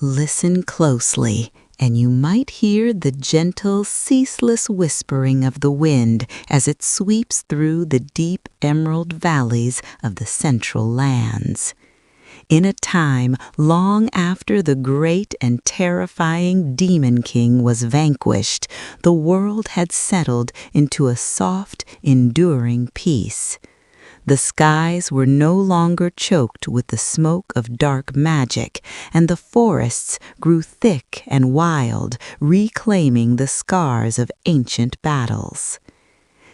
Listen closely, and you might hear the gentle, ceaseless whispering of the wind as it sweeps through the deep emerald valleys of the central lands. In a time long after the great and terrifying Demon King was vanquished, the world had settled into a soft, enduring peace. The skies were no longer choked with the smoke of dark magic, and the forests grew thick and wild, reclaiming the scars of ancient battles.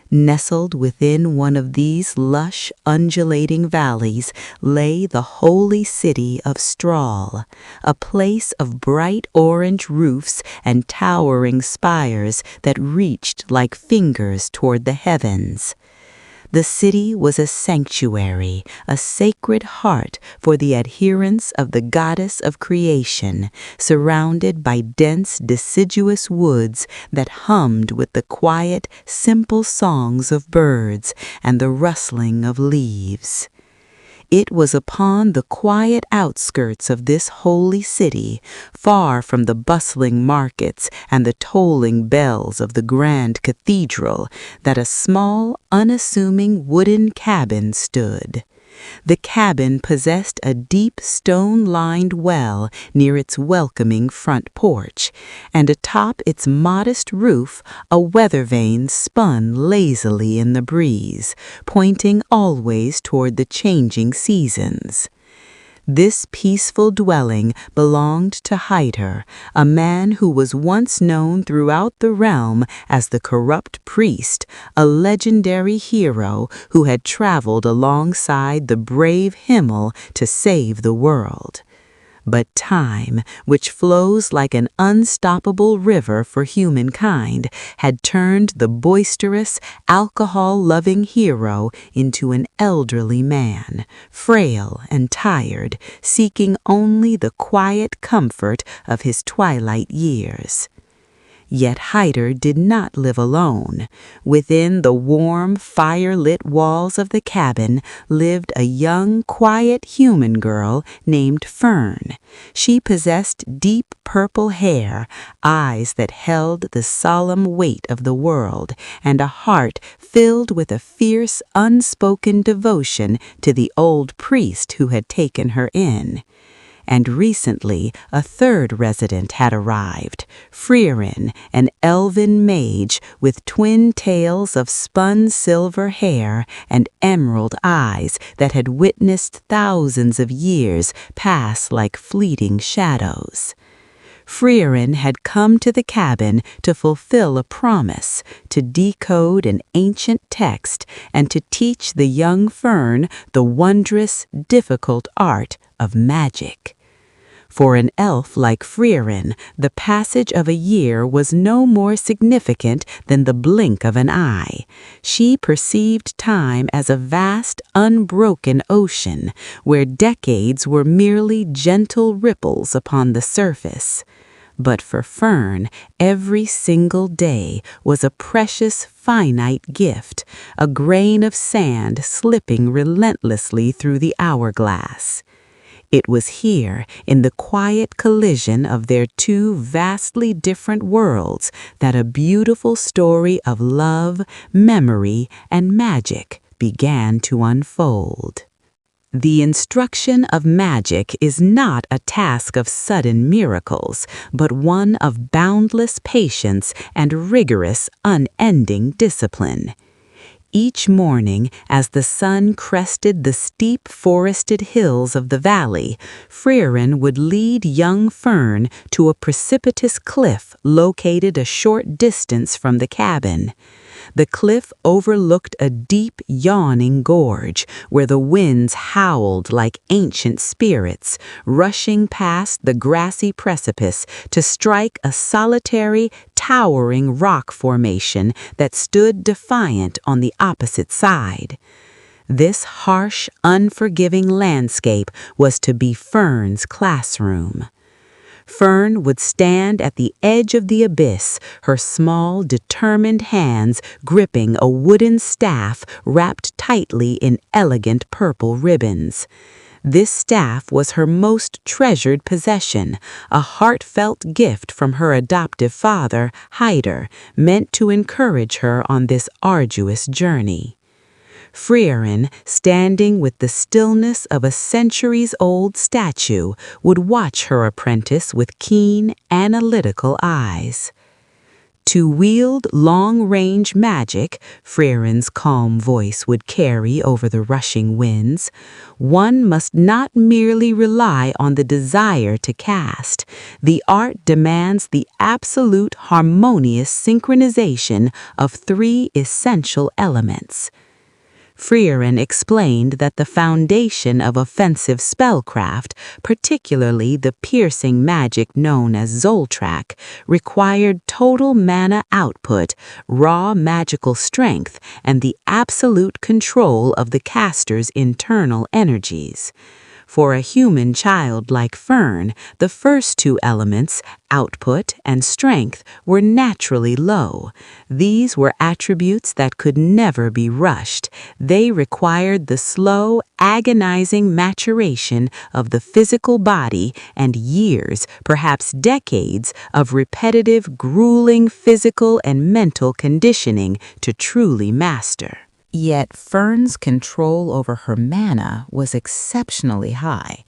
Nestled within one of these lush, undulating valleys lay the holy city of Strahl, a place of bright orange roofs and towering spires that reached like fingers toward the heavens. The city was a sanctuary, a sacred heart for the adherents of the goddess of creation, surrounded by dense, deciduous woods that hummed with the quiet, simple songs of birds and the rustling of leaves. It was upon the quiet outskirts of this holy city, far from the bustling markets and the tolling bells of the grand cathedral, that a small, unassuming wooden cabin stood. The cabin possessed a deep stone-lined well near its welcoming front porch, and atop its modest roof a weather vane spun lazily in the breeze, pointing always toward the changing seasons. This peaceful dwelling belonged to Heiter, a man who was once known throughout the realm as the corrupt priest, a legendary hero who had traveled alongside the brave Himmel to save the world. But time, which flows like an unstoppable river for humankind, had turned the boisterous, alcohol-loving hero into an elderly man, frail and tired, seeking only the quiet comfort of his twilight years. Yet Heiter did not live alone. Within the warm, fire-lit walls of the cabin lived a young, quiet human girl named Fern. She possessed deep purple hair, eyes that held the solemn weight of the world, and a heart filled with a fierce, unspoken devotion to the old priest who had taken her in. And recently a third resident had arrived, Frieren, an elven mage with twin tails of spun silver hair and emerald eyes that had witnessed thousands of years pass like fleeting shadows. Frieren had come to the cabin to fulfill a promise, to decode an ancient text, and to teach the young Fern the wondrous, difficult art of magic. For an elf like Frieren, the passage of a year was no more significant than the blink of an eye. She perceived time as a vast, unbroken ocean, where decades were merely gentle ripples upon the surface. But for Fern, every single day was a precious, finite gift, a grain of sand slipping relentlessly through the hourglass. It was here, in the quiet collision of their two vastly different worlds, that a beautiful story of love, memory, and magic began to unfold. The instruction of magic is not a task of sudden miracles, but one of boundless patience and rigorous, unending discipline. Each morning, as the sun crested the steep forested hills of the valley, Frieren would lead young Fern to a precipitous cliff located a short distance from the cabin. The cliff overlooked a deep, yawning gorge where the winds howled like ancient spirits, rushing past the grassy precipice to strike a solitary, towering rock formation that stood defiant on the opposite side. This harsh, unforgiving landscape was to be Fern's classroom. Fern would stand at the edge of the abyss, her small, determined hands gripping a wooden staff wrapped tightly in elegant purple ribbons. This staff was her most treasured possession, a heartfelt gift from her adoptive father, Heiter, meant to encourage her on this arduous journey. Frieren, standing with the stillness of a centuries-old statue, would watch her apprentice with keen, analytical eyes. To wield long-range magic, Frieren's calm voice would carry over the rushing winds, one must not merely rely on the desire to cast. The art demands the absolute harmonious synchronization of three essential elements. Frieren explained that the foundation of offensive spellcraft, particularly the piercing magic known as Zoltrak, required total mana output, raw magical strength, and the absolute control of the caster's internal energies. For a human child like Fern, the first two elements, output and strength, were naturally low. These were attributes that could never be rushed. They required the slow, agonizing maturation of the physical body and years, perhaps decades, of repetitive, grueling physical and mental conditioning to truly master. Yet Fern's control over her mana was exceptionally high.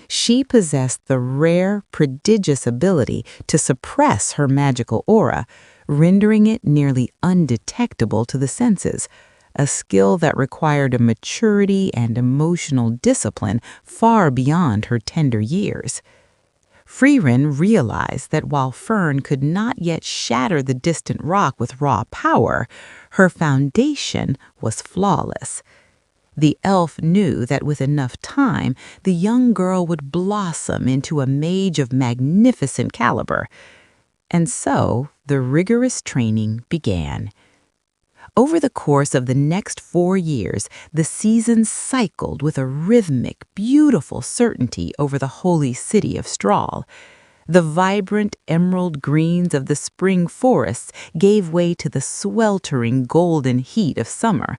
She possessed the rare, prodigious ability to suppress her magical aura, rendering it nearly undetectable to the senses, a skill that required a maturity and emotional discipline far beyond her tender years. Frieren realized that while Fern could not yet shatter the distant rock with raw power, her foundation was flawless. The elf knew that with enough time, the young girl would blossom into a mage of magnificent caliber. And so, the rigorous training began. Over the course of the next 4 years, the seasons cycled with a rhythmic, beautiful certainty over the holy city of Strahl. The vibrant emerald greens of the spring forests gave way to the sweltering golden heat of summer.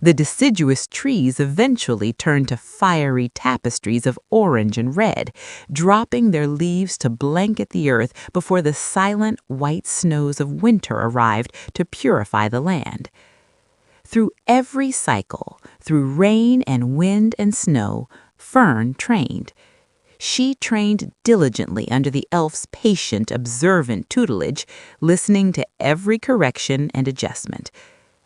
The deciduous trees eventually turned to fiery tapestries of orange and red, dropping their leaves to blanket the earth before the silent white snows of winter arrived to purify the land. Through every cycle, through rain and wind and snow, Fern trained. She trained diligently under the elf's patient, observant tutelage, listening to every correction and adjustment.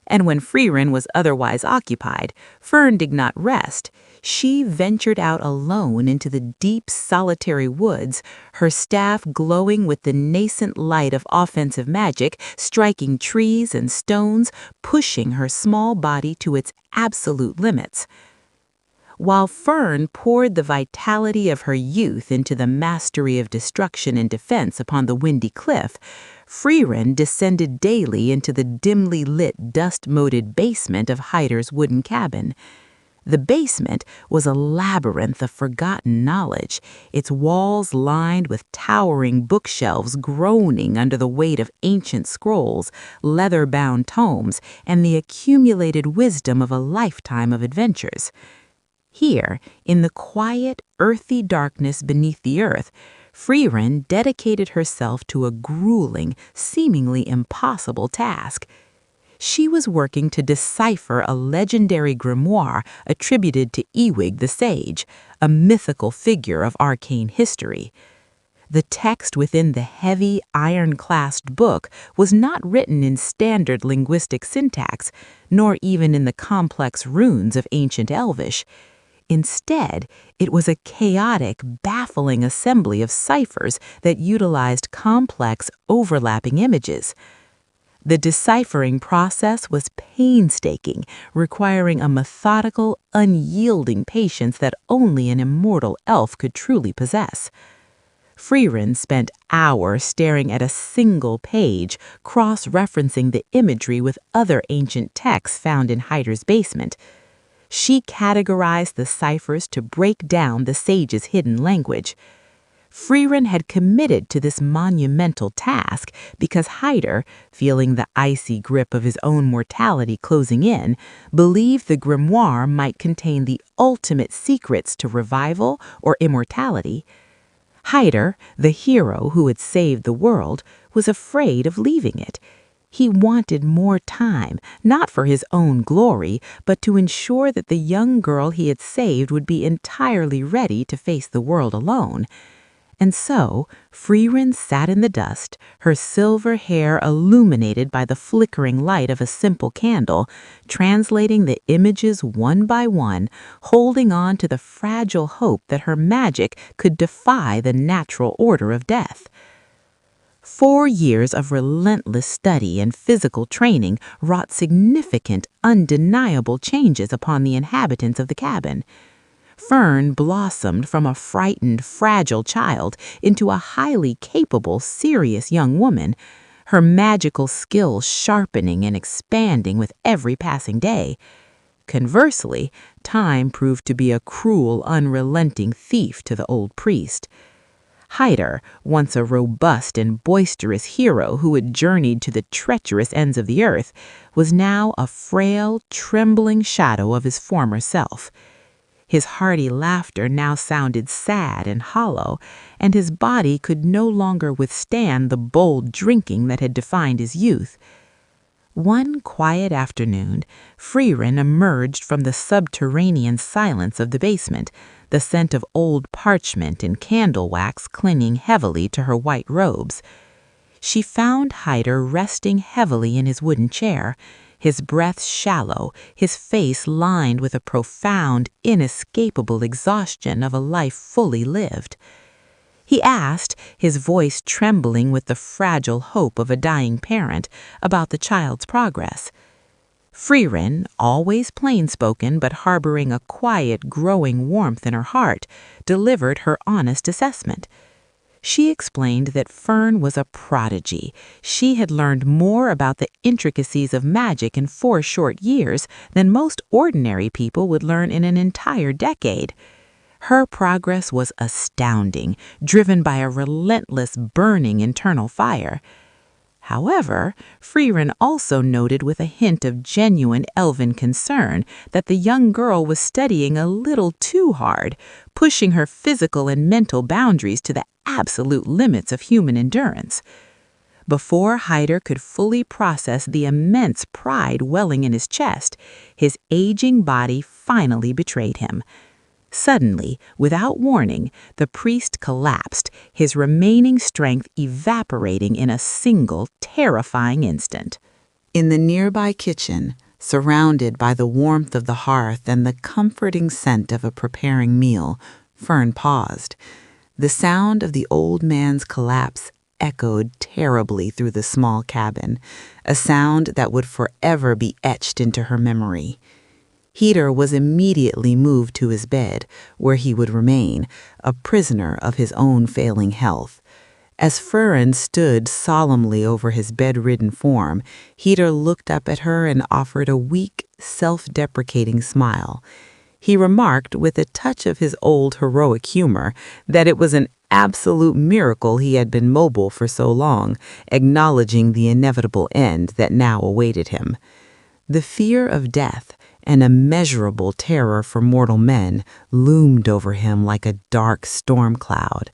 And when Frieren was otherwise occupied, Fern did not rest. She ventured out alone into the deep, solitary woods, her staff glowing with the nascent light of offensive magic, striking trees and stones, pushing her small body to its absolute limits. While Fern poured the vitality of her youth into the mastery of destruction and defense upon the windy cliff, Frieren descended daily into the dimly lit, dust-moated basement of Heiter's wooden cabin. The basement was a labyrinth of forgotten knowledge, its walls lined with towering bookshelves groaning under the weight of ancient scrolls, leather-bound tomes, and the accumulated wisdom of a lifetime of adventures. Here, in the quiet, earthy darkness beneath the earth, Frieren dedicated herself to a grueling, seemingly impossible task. She was working to decipher a legendary grimoire attributed to Ewig the Sage, a mythical figure of arcane history. The text within the heavy, iron-clasped book was not written in standard linguistic syntax, nor even in the complex runes of ancient Elvish. Instead, it was a chaotic, baffling assembly of ciphers that utilized complex, overlapping images. The deciphering process was painstaking, requiring a methodical, unyielding patience that only an immortal elf could truly possess. Frieren spent hours staring at a single page, cross-referencing the imagery with other ancient texts found in Heiter's basement. She categorized the ciphers to break down the sage's hidden language. Frieren had committed to this monumental task because Heiter, feeling the icy grip of his own mortality closing in, believed the grimoire might contain the ultimate secrets to revival or immortality. Heiter, the hero who had saved the world, was afraid of leaving it. He wanted more time, not for his own glory, but to ensure that the young girl he had saved would be entirely ready to face the world alone. And so, Frieren sat in the dust, her silver hair illuminated by the flickering light of a simple candle, translating the images one by one, holding on to the fragile hope that her magic could defy the natural order of death. 4 years of relentless study and physical training wrought significant, undeniable changes upon the inhabitants of the cabin. Fern blossomed from a frightened, fragile child into a highly capable, serious young woman, her magical skills sharpening and expanding with every passing day. Conversely, time proved to be a cruel, unrelenting thief to the old priest. Heiter, once a robust and boisterous hero who had journeyed to the treacherous ends of the earth, was now a frail, trembling shadow of his former self. His hearty laughter now sounded sad and hollow, and his body could no longer withstand the bold drinking that had defined his youth. One quiet afternoon, Frieren emerged from the subterranean silence of the basement, the scent of old parchment and candle wax clinging heavily to her white robes. She found Heiter resting heavily in his wooden chair, his breath shallow, his face lined with a profound, inescapable exhaustion of a life fully lived. He asked, his voice trembling with the fragile hope of a dying parent, about the child's progress. Frieren, always plain-spoken but harboring a quiet, growing warmth in her heart, delivered her honest assessment. She explained that Fern was a prodigy. She had learned more about the intricacies of magic in 4 short years than most ordinary people would learn in an entire decade. Her progress was astounding, driven by a relentless, burning internal fire. However, Frieren also noted with a hint of genuine elven concern that the young girl was studying a little too hard, pushing her physical and mental boundaries to the absolute limits of human endurance. Before Heiter could fully process the immense pride welling in his chest, his aging body finally betrayed him. Suddenly, without warning, the priest collapsed, his remaining strength evaporating in a single, terrifying instant. In the nearby kitchen, surrounded by the warmth of the hearth and the comforting scent of a preparing meal, Fern paused. The sound of the old man's collapse echoed terribly through the small cabin, a sound that would forever be etched into her memory. Heiter was immediately moved to his bed, where he would remain, a prisoner of his own failing health. As Frieren stood solemnly over his bedridden form, Heiter looked up at her and offered a weak, self-deprecating smile. He remarked, with a touch of his old heroic humor, that it was an absolute miracle he had been mobile for so long, acknowledging the inevitable end that now awaited him. The fear of death, an immeasurable terror for mortal men, loomed over him like a dark storm cloud.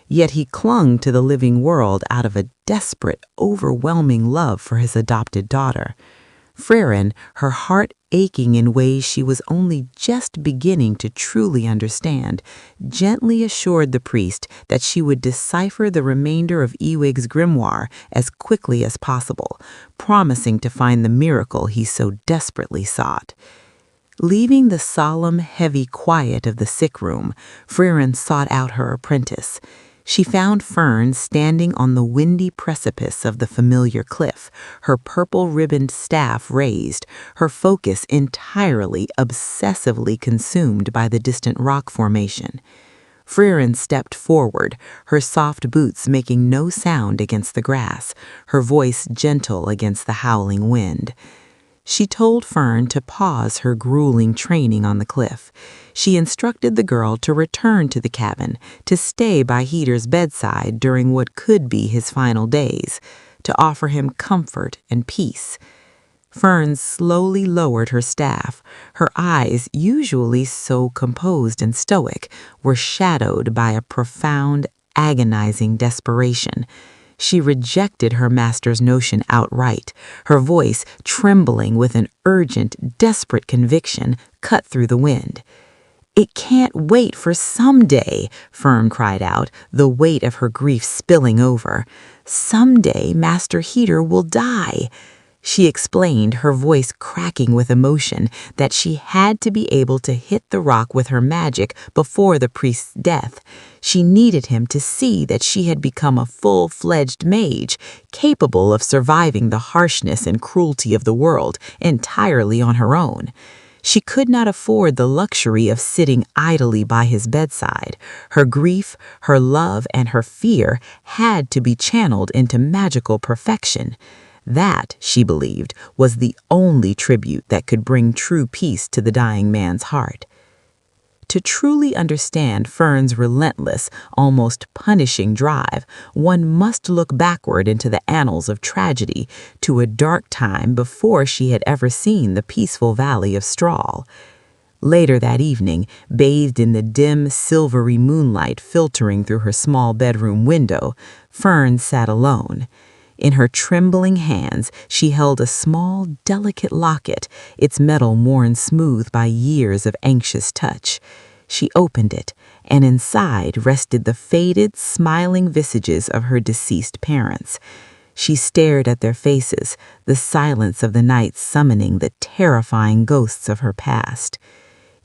Yet he clung to the living world out of a desperate, overwhelming love for his adopted daughter. Frieren, her heart aching in ways she was only just beginning to truly understand, gently assured the priest that she would decipher the remainder of Ewig's grimoire as quickly as possible, promising to find the miracle he so desperately sought. Leaving the solemn, heavy quiet of the sick room, Frieren sought out her apprentice. She found Fern standing on the windy precipice of the familiar cliff, her purple-ribboned staff raised, her focus entirely, obsessively consumed by the distant rock formation. Frieren stepped forward, her soft boots making no sound against the grass, her voice gentle against the howling wind. She told Fern to pause her grueling training on the cliff. She instructed the girl to return to the cabin, to stay by Heiter's bedside during what could be his final days, to offer him comfort and peace. Fern slowly lowered her staff. Her eyes, usually so composed and stoic, were shadowed by a profound, agonizing desperation. She rejected her master's notion outright, her voice trembling with an urgent, desperate conviction cut through the wind. "It can't wait for someday," Fern cried out, the weight of her grief spilling over. "Someday Master Heiter will die." She explained, her voice cracking with emotion, that she had to be able to hit the rock with her magic before the priest's death. She needed him to see that she had become a full-fledged mage, capable of surviving the harshness and cruelty of the world entirely on her own. She could not afford the luxury of sitting idly by his bedside. Her grief, her love, and her fear had to be channeled into magical perfection. That, she believed, was the only tribute that could bring true peace to the dying man's heart. To truly understand Fern's relentless, almost punishing drive, one must look backward into the annals of tragedy, to a dark time before she had ever seen the peaceful valley of Strahl. Later that evening, bathed in the dim, silvery moonlight filtering through her small bedroom window, Fern sat alone. In her trembling hands, she held a small, delicate locket, its metal worn smooth by years of anxious touch. She opened it, and inside rested the faded, smiling visages of her deceased parents. She stared at their faces, the silence of the night summoning the terrifying ghosts of her past.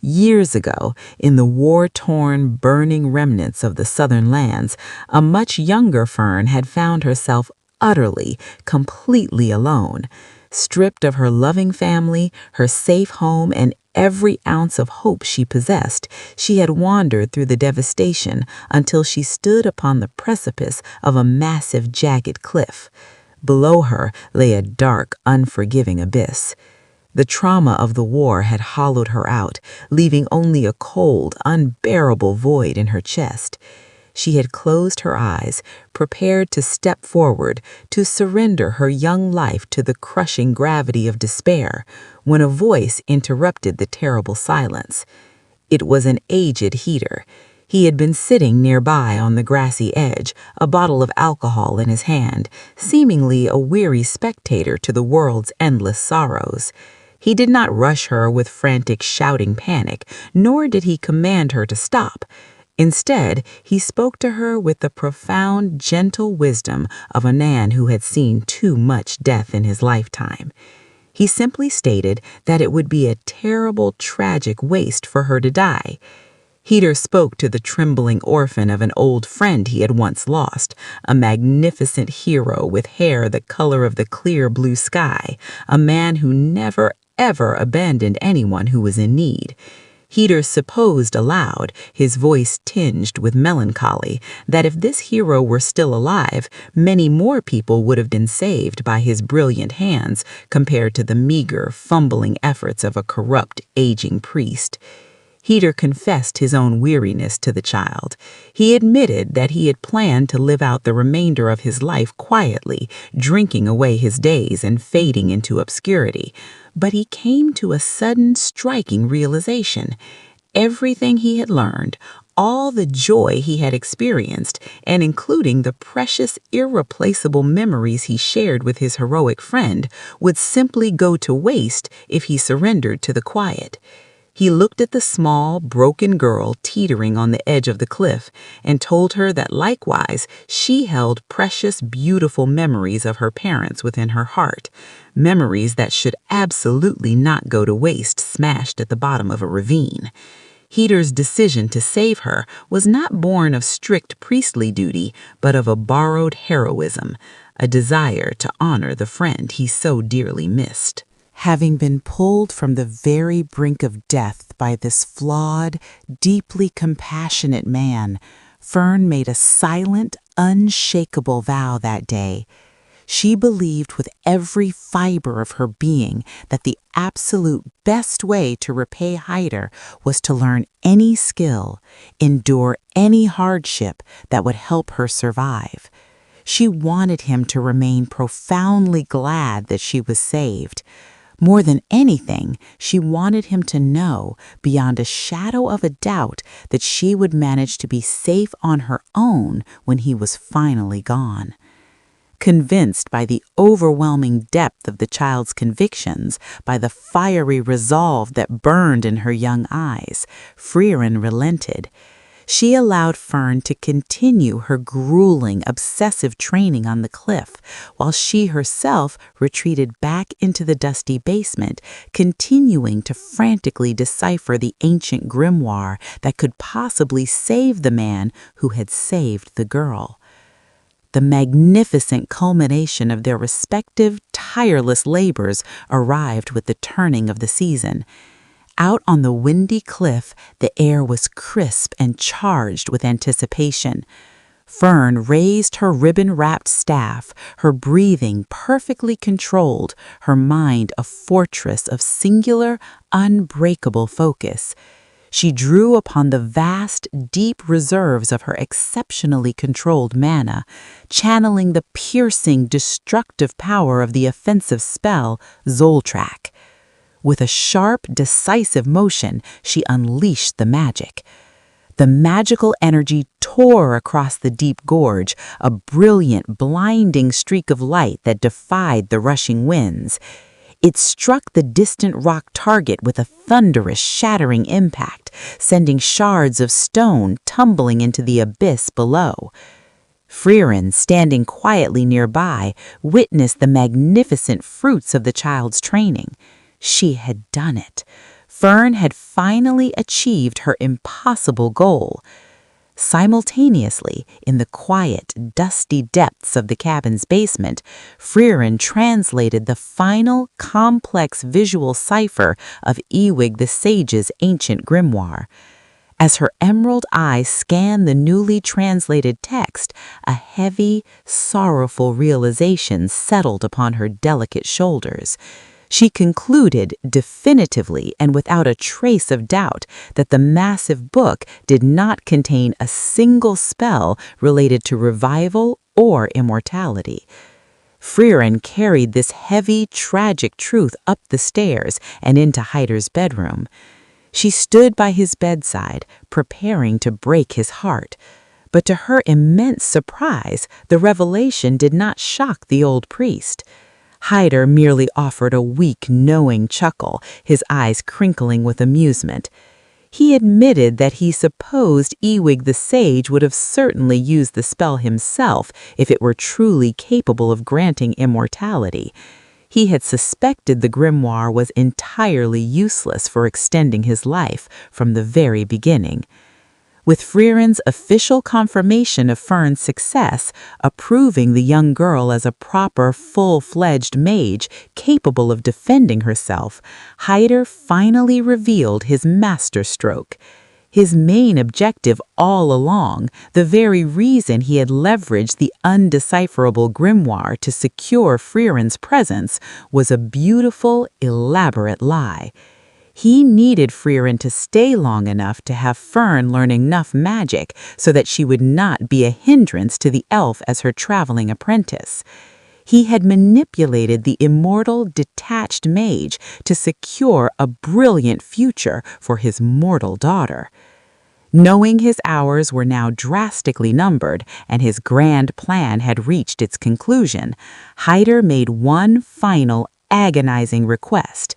Years ago, in the war-torn, burning remnants of the southern lands, a much younger Fern had found herself utterly, completely alone. Stripped of her loving family, her safe home, and every ounce of hope she possessed, she had wandered through the devastation until she stood upon the precipice of a massive, jagged cliff. Below her lay a dark, unforgiving abyss. The trauma of the war had hollowed her out, leaving only a cold, unbearable void in her chest. She had closed her eyes, prepared to step forward, to surrender her young life to the crushing gravity of despair, when a voice interrupted the terrible silence. It was an aged Heiter. He had been sitting nearby on the grassy edge, a bottle of alcohol in his hand, seemingly a weary spectator to the world's endless sorrows. He did not rush her with frantic shouting panic, nor did he command her to stop. Instead, he spoke to her with the profound, gentle wisdom of a man who had seen too much death in his lifetime. He simply stated that it would be a terrible, tragic waste for her to die. Heiter spoke to the trembling orphan of an old friend he had once lost, a magnificent hero with hair the color of the clear blue sky, a man who never, ever abandoned anyone who was in need. Heiter supposed aloud, his voice tinged with melancholy, that if this hero were still alive, many more people would have been saved by his brilliant hands compared to the meager, fumbling efforts of a corrupt, aging priest. Heiter confessed his own weariness to the child. He admitted that he had planned to live out the remainder of his life quietly, drinking away his days and fading into obscurity. But he came to a sudden, striking realization. Everything he had learned, all the joy he had experienced, and including the precious, irreplaceable memories he shared with his heroic friend, would simply go to waste if he surrendered to the quiet. He looked at the small, broken girl teetering on the edge of the cliff and told her that likewise she held precious, beautiful memories of her parents within her heart, memories that should absolutely not go to waste smashed at the bottom of a ravine. Heiter's decision to save her was not born of strict priestly duty, but of a borrowed heroism, a desire to honor the friend he so dearly missed. Having been pulled from the very brink of death by this flawed, deeply compassionate man, Fern made a silent, unshakable vow that day. She believed with every fiber of her being that the absolute best way to repay Heiter was to learn any skill, endure any hardship that would help her survive. She wanted him to remain profoundly glad that she was saved. More than anything, she wanted him to know, beyond a shadow of a doubt, that she would manage to be safe on her own when he was finally gone. Convinced by the overwhelming depth of the child's convictions, by the fiery resolve that burned in her young eyes, Frieren relented. She allowed Fern to continue her grueling, obsessive training on the cliff, while she herself retreated back into the dusty basement, continuing to frantically decipher the ancient grimoire that could possibly save the man who had saved the girl. The magnificent culmination of their respective tireless labors arrived with the turning of the season. Out on the windy cliff, the air was crisp and charged with anticipation. Fern raised her ribbon-wrapped staff, her breathing perfectly controlled, her mind a fortress of singular, unbreakable focus. She drew upon the vast, deep reserves of her exceptionally controlled mana, channeling the piercing, destructive power of the offensive spell, Zoltrak. With a sharp, decisive motion, she unleashed the magic. The magical energy tore across the deep gorge, a brilliant, blinding streak of light that defied the rushing winds. It struck the distant rock target with a thunderous, shattering impact, sending shards of stone tumbling into the abyss below. Frieren, standing quietly nearby, witnessed the magnificent fruits of the child's training. She had done it. Fern had finally achieved her impossible goal. Simultaneously, in the quiet, dusty depths of the cabin's basement, Frieren translated the final, complex visual cipher of Ewig the Sage's ancient grimoire. As her emerald eyes scanned the newly translated text, a heavy, sorrowful realization settled upon her delicate shoulders. She concluded definitively and without a trace of doubt that the massive book did not contain a single spell related to revival or immortality. Frieren carried this heavy, tragic truth up the stairs and into Heiter's bedroom. She stood by his bedside, preparing to break his heart. But to her immense surprise, the revelation did not shock the old priest. Heiter merely offered a weak, knowing chuckle, his eyes crinkling with amusement. He admitted that he supposed Ewig the Sage would have certainly used the spell himself if it were truly capable of granting immortality. He had suspected the grimoire was entirely useless for extending his life from the very beginning. With Frieren's official confirmation of Fern's success, approving the young girl as a proper, full-fledged mage capable of defending herself, Heiter finally revealed his masterstroke. His main objective all along, the very reason he had leveraged the undecipherable grimoire to secure Frieren's presence, was a beautiful, elaborate lie. He needed Frieren to stay long enough to have Fern learn enough magic so that she would not be a hindrance to the elf as her traveling apprentice. He had manipulated the immortal, detached mage to secure a brilliant future for his mortal daughter. Knowing his hours were now drastically numbered and his grand plan had reached its conclusion, Heiter made one final, agonizing request.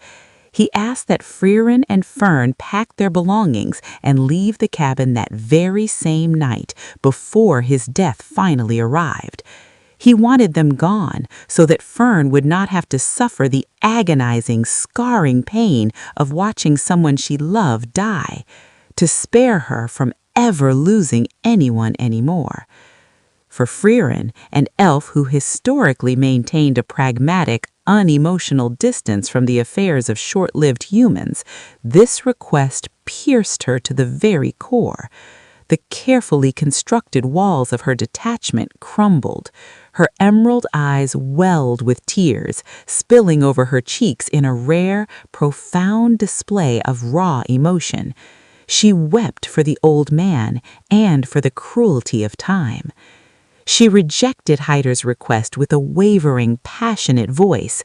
He asked that Frieren and Fern pack their belongings and leave the cabin that very same night before his death finally arrived. He wanted them gone so that Fern would not have to suffer the agonizing, scarring pain of watching someone she loved die, to spare her from ever losing anyone anymore. For Frieren, an elf who historically maintained a pragmatic, unemotional distance from the affairs of short-lived humans, this request pierced her to the very core. The carefully constructed walls of her detachment crumbled. Her emerald eyes welled with tears, spilling over her cheeks in a rare, profound display of raw emotion. She wept for the old man and for the cruelty of time. She rejected Heiter's request with a wavering, passionate voice.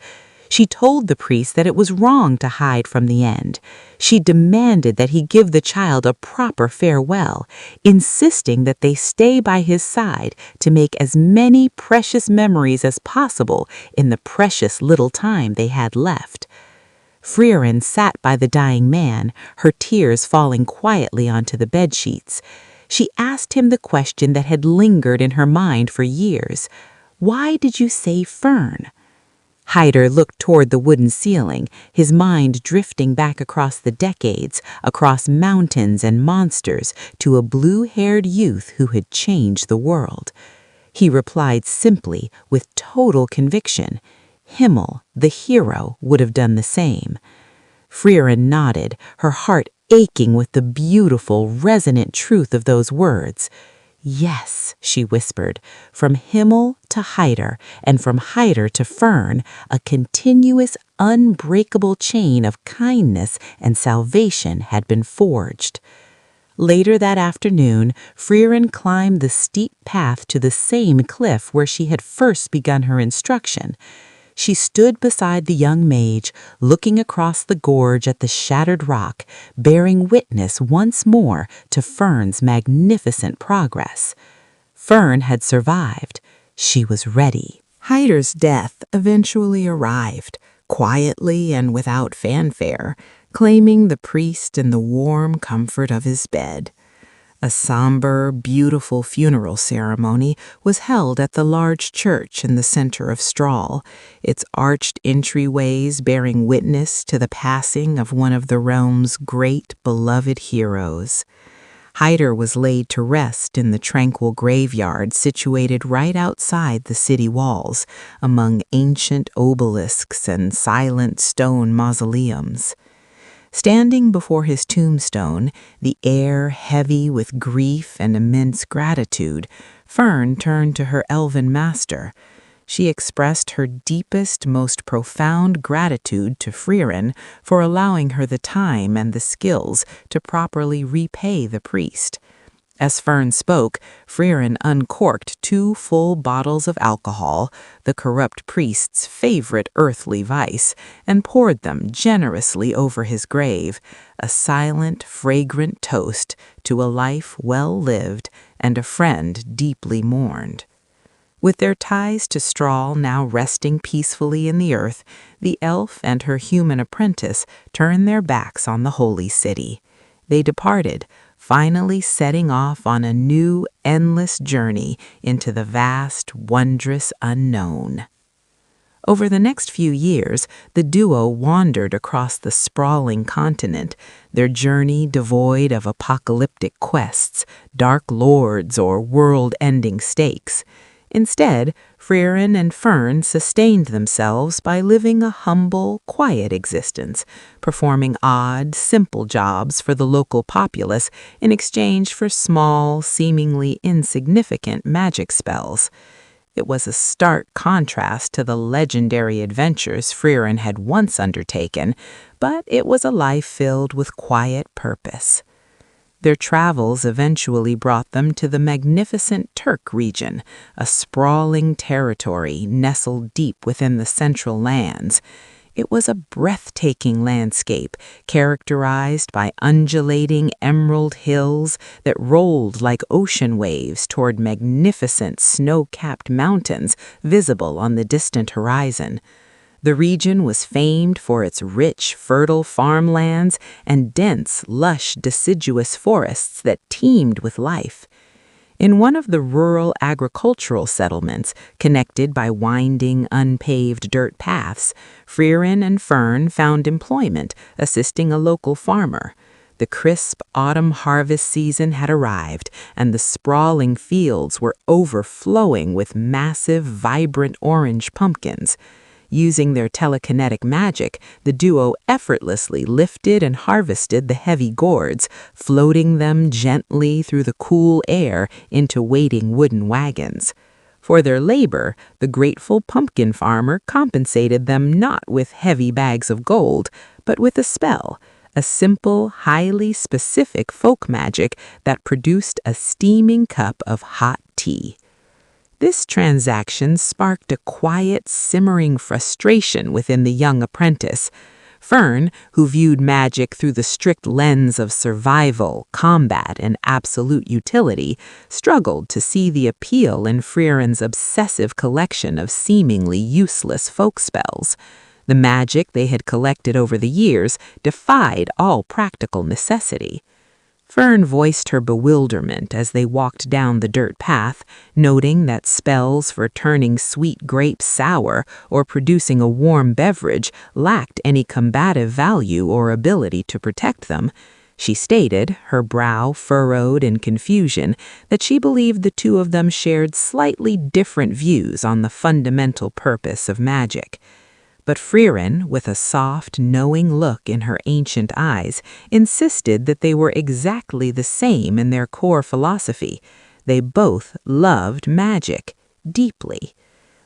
She told the priest that it was wrong to hide from the end. She demanded that he give the child a proper farewell, insisting that they stay by his side to make as many precious memories as possible in the precious little time they had left. Frieren sat by the dying man, her tears falling quietly onto the bedsheets. She asked him the question that had lingered in her mind for years. "Why did you say Fern?" Heiter looked toward the wooden ceiling, his mind drifting back across the decades, across mountains and monsters, to a blue-haired youth who had changed the world. He replied simply, with total conviction. Himmel, the hero, would have done the same. Frieren nodded, her heart aching with the beautiful, resonant truth of those words. "Yes," she whispered, "from Himmel to Heiter, and from Heiter to Fern, a continuous, unbreakable chain of kindness and salvation had been forged." Later that afternoon, Frieren climbed the steep path to the same cliff where she had first begun her instruction. She stood beside the young mage, looking across the gorge at the shattered rock, bearing witness once more to Fern's magnificent progress. Fern had survived. She was ready. Heiter's death eventually arrived, quietly and without fanfare, claiming the priest in the warm comfort of his bed. A somber, beautiful funeral ceremony was held at the large church in the center of Strahl, its arched entryways bearing witness to the passing of one of the realm's great beloved heroes. Heiter was laid to rest in the tranquil graveyard situated right outside the city walls, among ancient obelisks and silent stone mausoleums. Standing before his tombstone, the air heavy with grief and immense gratitude, Fern turned to her elven master. She expressed her deepest, most profound gratitude to Frieren for allowing her the time and the skills to properly repay the priest. As Fern spoke, Frieren uncorked 2 full bottles of alcohol, the corrupt priest's favorite earthly vice, and poured them generously over his grave, a silent, fragrant toast to a life well lived and a friend deeply mourned. With their ties to Strahl now resting peacefully in the earth, the elf and her human apprentice turned their backs on the holy city. They departed, finally setting off on a new, endless journey into the vast, wondrous unknown. Over the next few years, the duo wandered across the sprawling continent, their journey devoid of apocalyptic quests, dark lords, or world-ending stakes. Instead, Frieren and Fern sustained themselves by living a humble, quiet existence, performing odd, simple jobs for the local populace in exchange for small, seemingly insignificant magic spells. It was a stark contrast to the legendary adventures Frieren had once undertaken, but it was a life filled with quiet purpose. Their travels eventually brought them to the magnificent Turk region, a sprawling territory nestled deep within the Central Lands. It was a breathtaking landscape characterized by undulating emerald hills that rolled like ocean waves toward magnificent snow-capped mountains visible on the distant horizon. The region was famed for its rich, fertile farmlands and dense, lush, deciduous forests that teemed with life. In one of the rural agricultural settlements, connected by winding, unpaved dirt paths, Frieren and Fern found employment assisting a local farmer. The crisp autumn harvest season had arrived, and the sprawling fields were overflowing with massive, vibrant orange pumpkins. Using their telekinetic magic, the duo effortlessly lifted and harvested the heavy gourds, floating them gently through the cool air into waiting wooden wagons. For their labor, the grateful pumpkin farmer compensated them not with heavy bags of gold, but with a spell, a simple, highly specific folk magic that produced a steaming cup of hot tea. This transaction sparked a quiet, simmering frustration within the young apprentice. Fern, who viewed magic through the strict lens of survival, combat, and absolute utility, struggled to see the appeal in Frieren's obsessive collection of seemingly useless folk spells. The magic they had collected over the years defied all practical necessity. Fern voiced her bewilderment as they walked down the dirt path, noting that spells for turning sweet grapes sour or producing a warm beverage lacked any combative value or ability to protect them. She stated, her brow furrowed in confusion, that she believed the two of them shared slightly different views on the fundamental purpose of magic. But Frieren, with a soft, knowing look in her ancient eyes, insisted that they were exactly the same in their core philosophy. They both loved magic, deeply.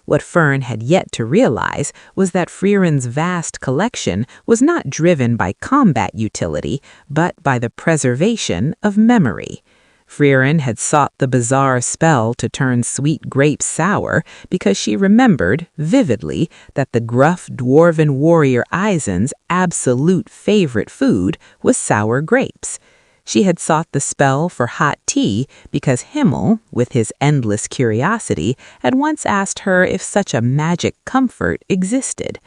What Fern had yet to realize was that Frieren's vast collection was not driven by combat utility, but by the preservation of memory. Frieren had sought the bizarre spell to turn sweet grapes sour because she remembered, vividly, that the gruff dwarven warrior Eisen's absolute favorite food was sour grapes. She had sought the spell for hot tea because Himmel, with his endless curiosity, had once asked her if such a magic comfort existed.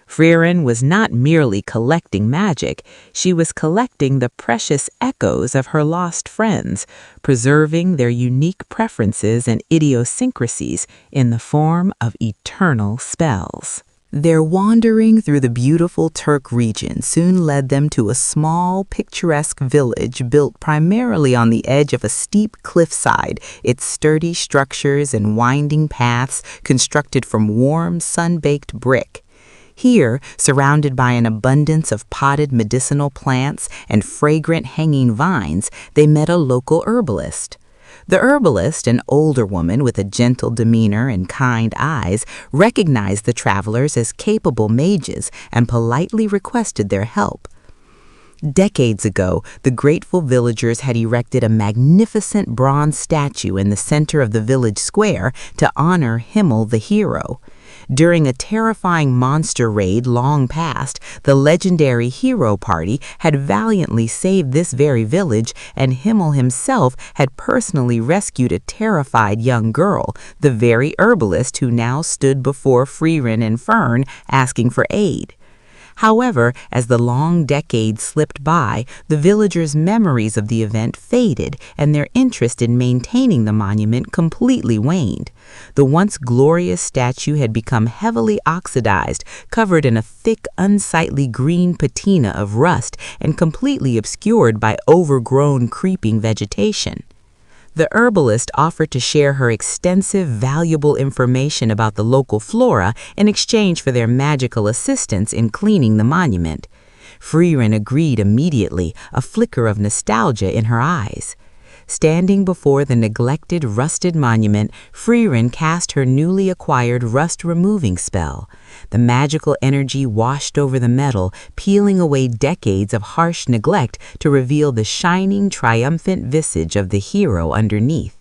Frieren was not merely collecting magic, she was collecting the precious echoes of her lost friends, preserving their unique preferences and idiosyncrasies in the form of eternal spells. Their wandering through the beautiful Turk region soon led them to a small, picturesque village built primarily on the edge of a steep cliffside, its sturdy structures and winding paths constructed from warm, sun-baked brick. Here, surrounded by an abundance of potted medicinal plants and fragrant hanging vines, they met a local herbalist. The herbalist, an older woman with a gentle demeanor and kind eyes, recognized the travelers as capable mages and politely requested their help. Decades ago, the grateful villagers had erected a magnificent bronze statue in the center of the village square to honor Himmel the hero. During a terrifying monster raid long past, the legendary hero party had valiantly saved this very village, and Himmel himself had personally rescued a terrified young girl, the very herbalist who now stood before Frieren and Fern asking for aid. However, as the long decades slipped by, the villagers' memories of the event faded, and their interest in maintaining the monument completely waned. The once glorious statue had become heavily oxidized, covered in a thick, unsightly green patina of rust, and completely obscured by overgrown, creeping vegetation. The herbalist offered to share her extensive, valuable information about the local flora in exchange for their magical assistance in cleaning the monument. Frieren agreed immediately, a flicker of nostalgia in her eyes. Standing before the neglected, rusted monument, Frieren cast her newly acquired rust-removing spell. The magical energy washed over the metal, peeling away decades of harsh neglect to reveal the shining, triumphant visage of the hero underneath.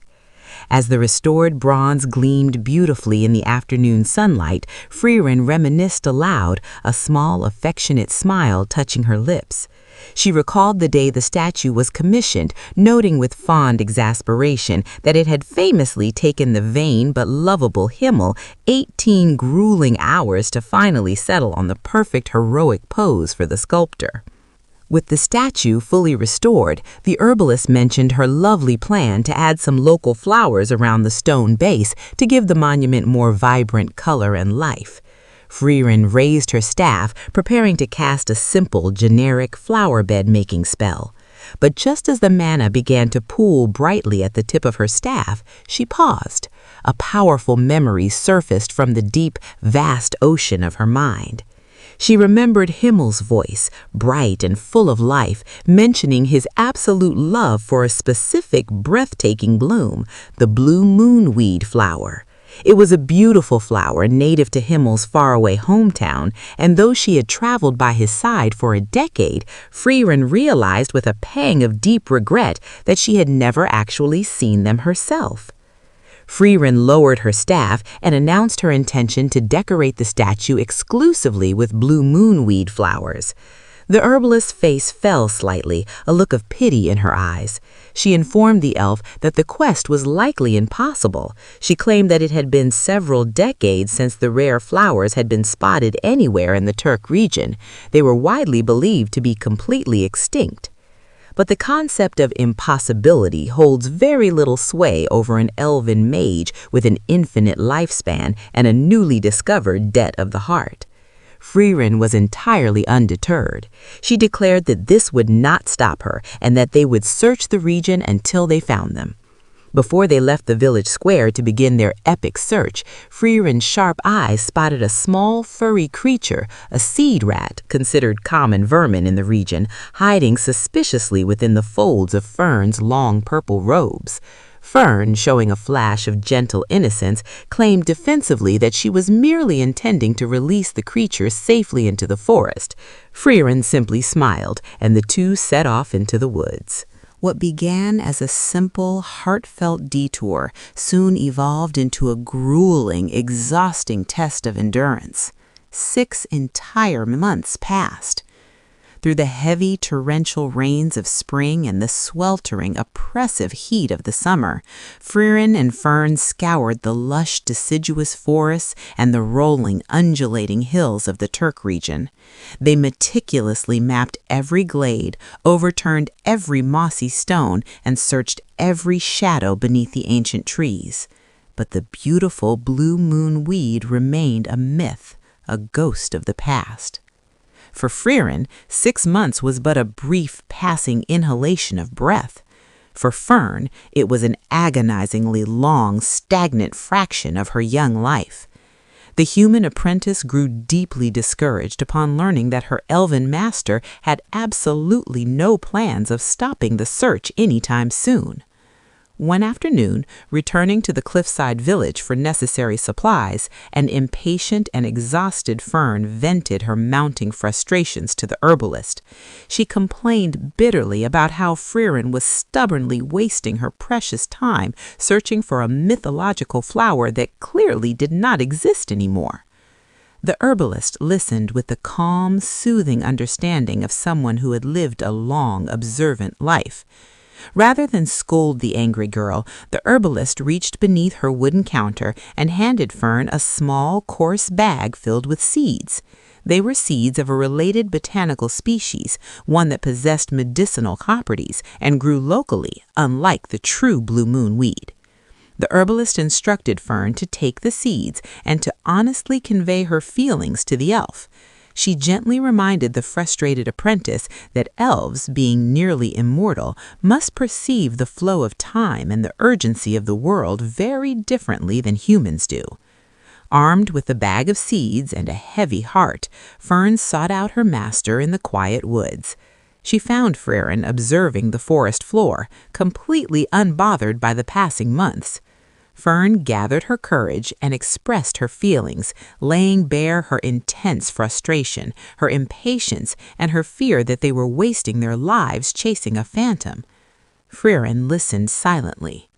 As the restored bronze gleamed beautifully in the afternoon sunlight, Frieren reminisced aloud, a small, affectionate smile touching her lips. She recalled the day the statue was commissioned, noting with fond exasperation that it had famously taken the vain but lovable Himmel 18 grueling hours to finally settle on the perfect heroic pose for the sculptor. With the statue fully restored, the herbalist mentioned her lovely plan to add some local flowers around the stone base to give the monument more vibrant color and life. Frieren raised her staff, preparing to cast a simple, generic flower bed making spell. But just as the manna began to pool brightly at the tip of her staff, she paused. A powerful memory surfaced from the deep, vast ocean of her mind. She remembered Himmel's voice, bright and full of life, mentioning his absolute love for a specific breathtaking bloom, the blue moonweed flower. It was a beautiful flower native to Himmel's faraway hometown, and though she had traveled by his side for a decade, Frieren realized with a pang of deep regret that she had never actually seen them herself. Frieren lowered her staff and announced her intention to decorate the statue exclusively with blue moonweed flowers. The herbalist's face fell slightly, a look of pity in her eyes. She informed the elf that the quest was likely impossible. She claimed that it had been several decades since the rare flowers had been spotted anywhere in the Turk region. They were widely believed to be completely extinct. But the concept of impossibility holds very little sway over an elven mage with an infinite lifespan and a newly discovered debt of the heart. Frieren was entirely undeterred. She declared that this would not stop her and that they would search the region until they found them. Before they left the village square to begin their epic search, Frieren's sharp eyes spotted a small, furry creature, a seed rat, considered common vermin in the region, hiding suspiciously within the folds of Fern's long purple robes. Fern, showing a flash of gentle innocence, claimed defensively that she was merely intending to release the creature safely into the forest. Frieren simply smiled, and the two set off into the woods. What began as a simple, heartfelt detour soon evolved into a grueling, exhausting test of endurance. 6 entire months passed. Through the heavy, torrential rains of spring and the sweltering, oppressive heat of the summer, Frieren and Fern scoured the lush, deciduous forests and the rolling, undulating hills of the Turk region. They meticulously mapped every glade, overturned every mossy stone, and searched every shadow beneath the ancient trees. But the beautiful blue moon weed remained a myth, a ghost of the past. For Frieren, 6 months was but a brief, passing inhalation of breath. For Fern, it was an agonizingly long, stagnant fraction of her young life. The human apprentice grew deeply discouraged upon learning that her elven master had absolutely no plans of stopping the search anytime soon. One afternoon, returning to the cliffside village for necessary supplies, an impatient and exhausted Fern vented her mounting frustrations to the herbalist. She complained bitterly about how Frieren was stubbornly wasting her precious time searching for a mythological flower that clearly did not exist anymore. The herbalist listened with the calm, soothing understanding of someone who had lived a long, observant life. Rather than scold the angry girl, the herbalist reached beneath her wooden counter and handed Fern a small, coarse bag filled with seeds. They were seeds of a related botanical species, one that possessed medicinal properties and grew locally, unlike the true blue moon weed. The herbalist instructed Fern to take the seeds and to honestly convey her feelings to the elf. She gently reminded the frustrated apprentice that elves, being nearly immortal, must perceive the flow of time and the urgency of the world very differently than humans do. Armed with the bag of seeds and a heavy heart, Fern sought out her master in the quiet woods. She found Frieren observing the forest floor, completely unbothered by the passing months. Fern gathered her courage and expressed her feelings, laying bare her intense frustration, her impatience, and her fear that they were wasting their lives chasing a phantom. Frieren listened silently.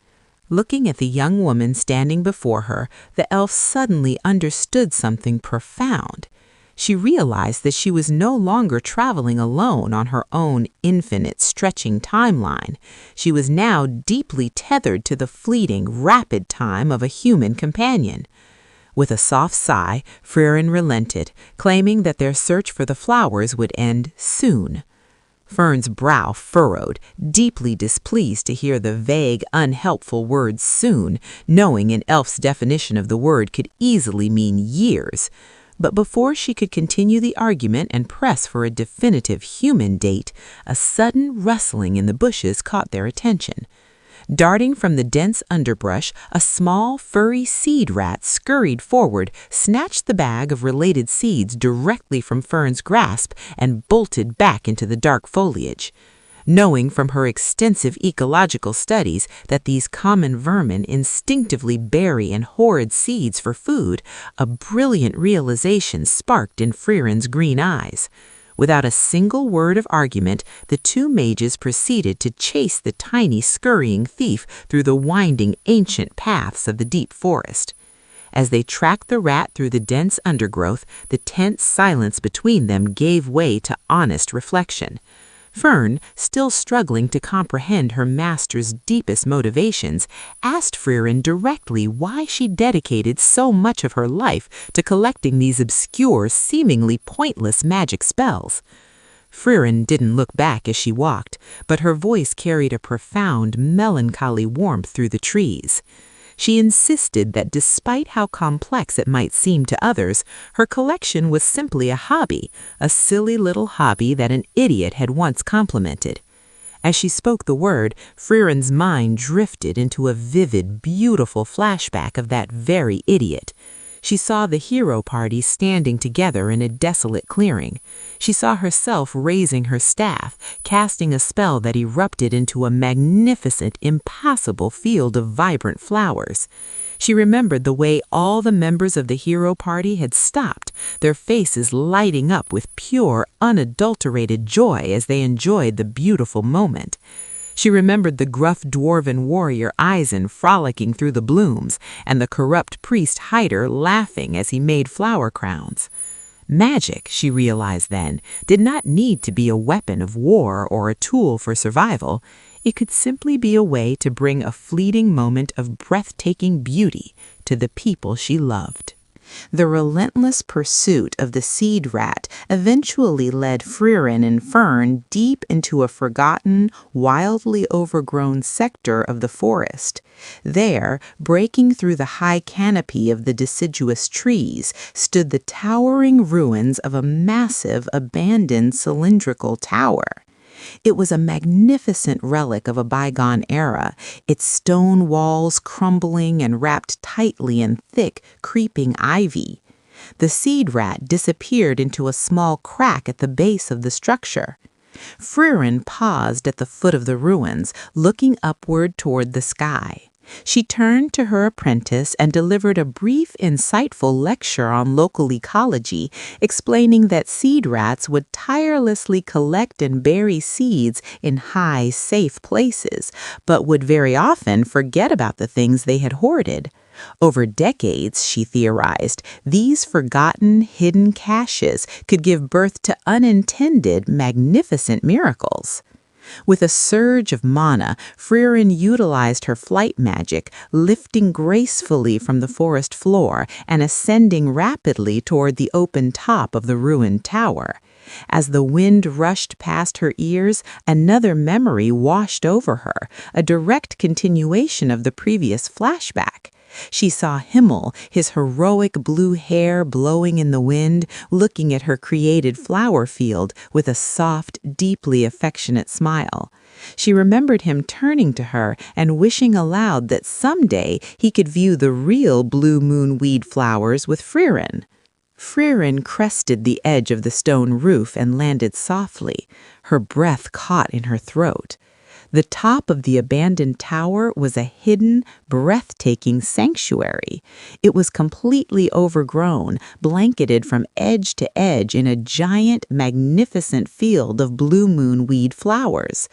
Looking at the young woman standing before her, the elf suddenly understood something profound. She realized that she was no longer traveling alone on her own infinite, stretching timeline. She was now deeply tethered to the fleeting, rapid time of a human companion. With a soft sigh, Frieren relented, claiming that their search for the flowers would end soon. Fern's brow furrowed, deeply displeased to hear the vague, unhelpful word soon, knowing an elf's definition of the word could easily mean years. But before she could continue the argument and press for a definitive human date, a sudden rustling in the bushes caught their attention. Darting from the dense underbrush, a small, furry seed rat scurried forward, snatched the bag of related seeds directly from Fern's grasp, and bolted back into the dark foliage. Knowing from her extensive ecological studies that these common vermin instinctively bury and hoard seeds for food, a brilliant realization sparked in Frieren's green eyes. Without a single word of argument, the two mages proceeded to chase the tiny, scurrying thief through the winding, ancient paths of the deep forest. As they tracked the rat through the dense undergrowth, the tense silence between them gave way to honest reflection. Fern, still struggling to comprehend her master's deepest motivations, asked Frieren directly why she dedicated so much of her life to collecting these obscure, seemingly pointless magic spells. Frieren didn't look back as she walked, but her voice carried a profound, melancholy warmth through the trees. She insisted that despite how complex it might seem to others, her collection was simply a hobby, a silly little hobby that an idiot had once complimented. As she spoke the word, Frieren's mind drifted into a vivid, beautiful flashback of that very idiot. She saw the hero party standing together in a desolate clearing. She saw herself raising her staff, casting a spell that erupted into a magnificent, impassable field of vibrant flowers. She remembered the way all the members of the hero party had stopped, their faces lighting up with pure, unadulterated joy as they enjoyed the beautiful moment. She remembered the gruff dwarven warrior Eisen frolicking through the blooms, and the corrupt priest Heiter laughing as he made flower crowns. Magic, she realized then, did not need to be a weapon of war or a tool for survival. It could simply be a way to bring a fleeting moment of breathtaking beauty to the people she loved. The relentless pursuit of the seed rat eventually led Frieren and Fern deep into a forgotten, wildly overgrown sector of the forest. There, breaking through the high canopy of the deciduous trees, stood the towering ruins of a massive, abandoned cylindrical tower. It was a magnificent relic of a bygone era, its stone walls crumbling and wrapped tightly in thick, creeping ivy. The seed rat disappeared into a small crack at the base of the structure. Frieren paused at the foot of the ruins, looking upward toward the sky. She turned to her apprentice and delivered a brief, insightful lecture on local ecology, explaining that seed rats would tirelessly collect and bury seeds in high, safe places, but would very often forget about the things they had hoarded. Over decades, she theorized, these forgotten, hidden caches could give birth to unintended, magnificent miracles. With a surge of mana, Frieren utilized her flight magic, lifting gracefully from the forest floor and ascending rapidly toward the open top of the ruined tower. As the wind rushed past her ears, another memory washed over her, a direct continuation of the previous flashback. She saw Himmel, his heroic blue hair blowing in the wind, looking at her created flower field with a soft, deeply affectionate smile. She remembered him turning to her and wishing aloud that someday he could view the real blue moon weed flowers with Frieren. Frieren crested the edge of the stone roof and landed softly, her breath caught in her throat. The top of the abandoned tower was a hidden, breathtaking sanctuary. It was completely overgrown, blanketed from edge to edge in a giant, magnificent field of blue moon weed flowers.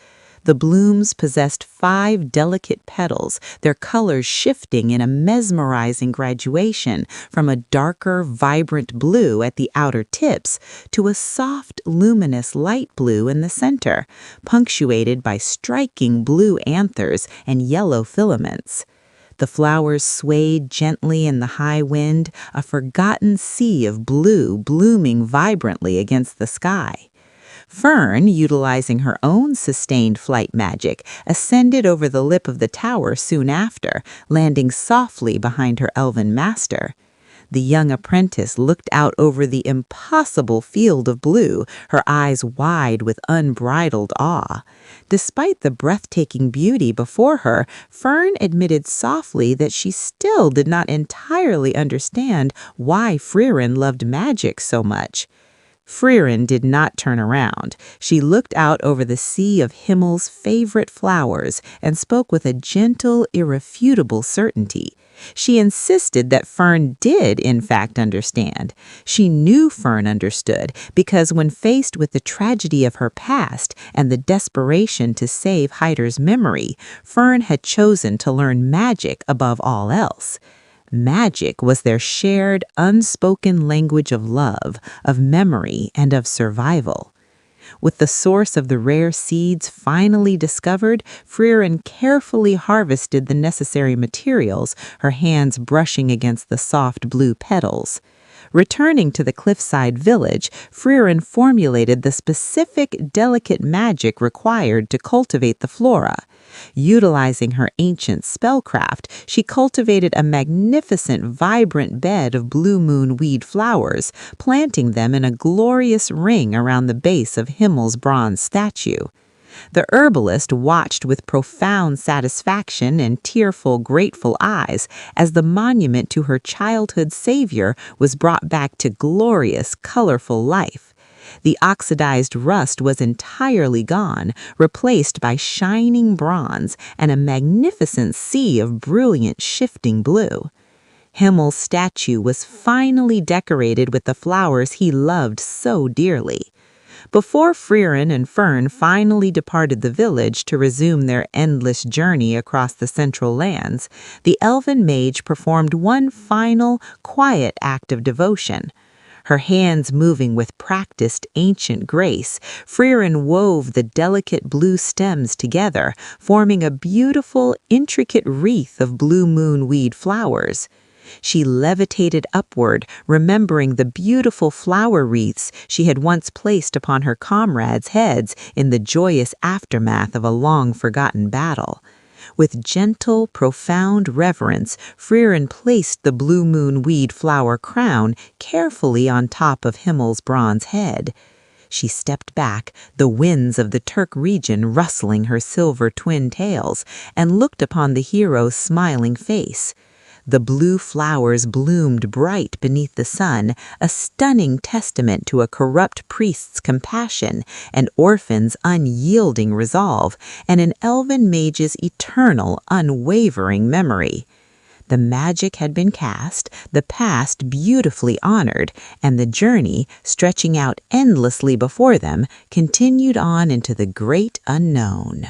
The blooms possessed 5 delicate petals, their colors shifting in a mesmerizing graduation from a darker, vibrant blue at the outer tips to a soft, luminous light blue in the center, punctuated by striking blue anthers and yellow filaments. The flowers swayed gently in the high wind, a forgotten sea of blue blooming vibrantly against the sky. Fern, utilizing her own sustained flight magic, ascended over the lip of the tower soon after, landing softly behind her elven master. The young apprentice looked out over the impossible field of blue, her eyes wide with unbridled awe. Despite the breathtaking beauty before her, Fern admitted softly that she still did not entirely understand why Frieren loved magic so much. Frieren did not turn around. She looked out over the sea of Himmel's favorite flowers and spoke with a gentle, irrefutable certainty. She insisted that Fern did, in fact, understand. She knew Fern understood because when faced with the tragedy of her past and the desperation to save Heiter's memory, Fern had chosen to learn magic above all else. Magic was their shared, unspoken language of love, of memory, and of survival. With the source of the rare seeds finally discovered, Frieren carefully harvested the necessary materials, her hands brushing against the soft blue petals. Returning to the cliffside village, Frieren formulated the specific, delicate magic required to cultivate the flora. Utilizing her ancient spellcraft, she cultivated a magnificent, vibrant bed of blue moon weed flowers, planting them in a glorious ring around the base of Himmel's bronze statue. The herbalist watched with profound satisfaction and tearful, grateful eyes as the monument to her childhood savior was brought back to glorious, colorful life. The oxidized rust was entirely gone, replaced by shining bronze and a magnificent sea of brilliant, shifting blue. Himmel's statue was finally decorated with the flowers he loved so dearly. Before Frieren and Fern finally departed the village to resume their endless journey across the central lands, the elven mage performed one final, quiet act of devotion. Her hands moving with practiced ancient grace, Frieren wove the delicate blue stems together, forming a beautiful, intricate wreath of blue moon weed flowers. She levitated upward, remembering the beautiful flower wreaths she had once placed upon her comrades' heads in the joyous aftermath of a long-forgotten battle. With gentle, profound reverence, Frieren placed the blue moon weed flower crown carefully on top of Himmel's bronze head. She stepped back, the winds of the Turk region rustling her silver twin tails, and looked upon the hero's smiling face. The blue flowers bloomed bright beneath the sun, a stunning testament to a corrupt priest's compassion, an orphan's unyielding resolve, and an elven mage's eternal, unwavering memory. The magic had been cast, the past beautifully honored, and the journey, stretching out endlessly before them, continued on into the great unknown.